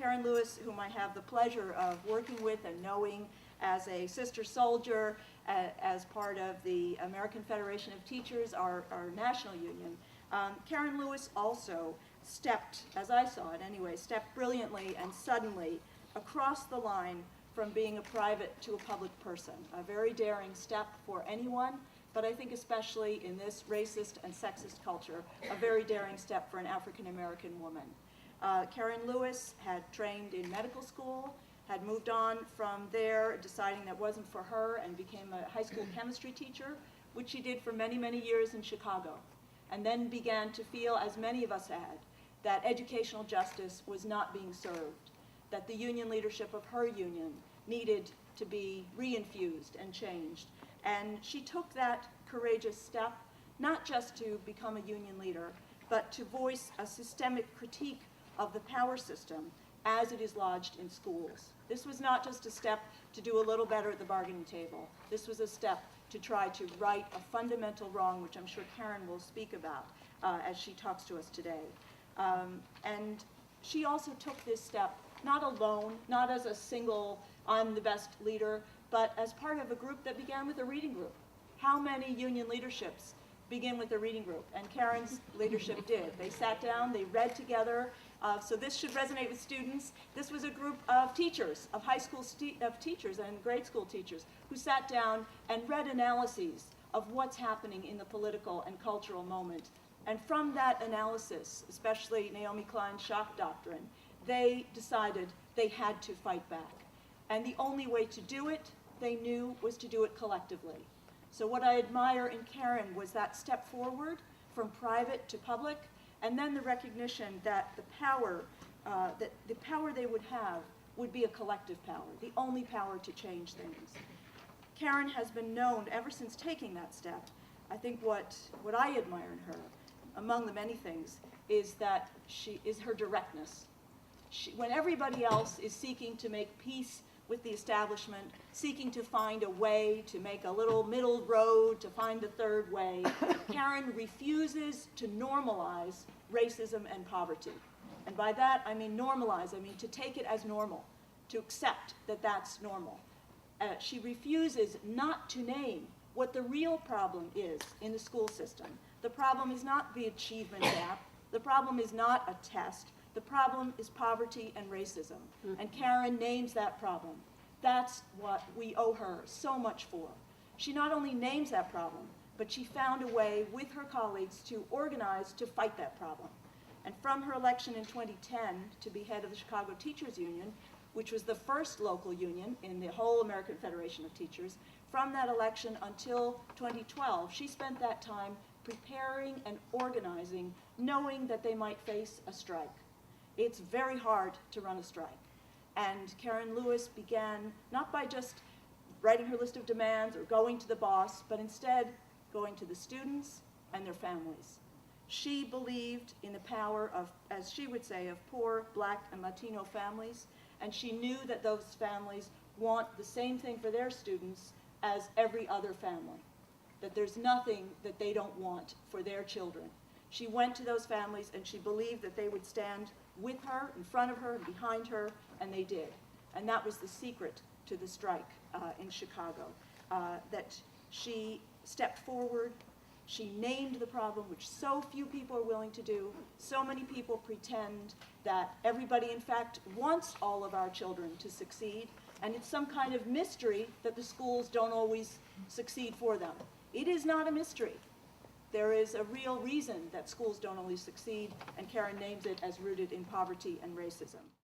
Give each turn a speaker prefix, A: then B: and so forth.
A: Karen Lewis, whom I have the pleasure of working with and knowing as a sister soldier, as part of the American Federation of Teachers, our national union. Karen Lewis also stepped, as I saw it anyway, stepped brilliantly and suddenly across the line from being a private to a public person. A very daring step for anyone, but I think especially in this racist and sexist culture, a very daring step for an African American woman. Karen Lewis had trained in medical school, had moved on from there, deciding that wasn't for her, and became a high school chemistry teacher, which she did for many, many years in Chicago, and then began to feel, as many of us had, that educational justice was not being served, that the union leadership of her union needed to be reinfused and changed. And she took that courageous step, not just to become a union leader, but to voice a systemic critique of the power system as it is lodged in schools. This was not just a step to do a little better at the bargaining table. This was a step to try to right a fundamental wrong, which I'm sure Karen will speak about as she talks to us today. And she also took this step not alone, not as a single, I'm the best leader, but as part of a group that began with a reading group. How many union leaderships begin with a reading group? And Karen's leadership did. They sat down, they read together. So this should resonate with students. This was a group of teachers, of high school teachers and grade school teachers, who sat down and read analyses of what's happening in the political and cultural moment. And from that analysis, especially Naomi Klein's shock doctrine, they decided they had to fight back. And the only way to do it, they knew, was to do it collectively. So what I admire in Karen was that step forward from private to public, and then the recognition that the power they would have would be a collective power, the only power to change things. Karen has been known ever since taking that step. I think what I admire in her, among the many things, is that her directness. When everybody else is seeking to make peace with the establishment, seeking to find a way to make a little middle road, to find a third way, Karen refuses to normalize racism and poverty. And by that, I mean normalize, I mean to take it as normal, to accept that that's normal. She refuses not to name what the real problem is in the school system. The problem is not the achievement gap. The problem is not a test. The problem is poverty and racism. And Karen names that problem. That's what we owe her so much for. She not only names that problem, but she found a way with her colleagues to organize to fight that problem. And from her election in 2010 to be head of the Chicago Teachers Union, which was the first local union in the whole American Federation of Teachers, from that election until 2012, she spent that time preparing and organizing, knowing that they might face a strike. It's very hard to run a strike. And Karen Lewis began not by just writing her list of demands or going to the boss, but instead going to the students and their families. She believed in the power of, as she would say, of poor Black and Latino families, and she knew that those families want the same thing for their students as every other family, that there's nothing that they don't want for their children. She went to those families and she believed that they would stand with her, in front of her, and behind her, and they did. And that was the secret to the strike in Chicago, that she stepped forward, she named the problem, which so few people are willing to do. So many people pretend that everybody, in fact, wants all of our children to succeed, and it's some kind of mystery that the schools don't always succeed for them. It is not a mystery. There is a real reason that schools don't always succeed, and Karen names it as rooted in poverty and racism.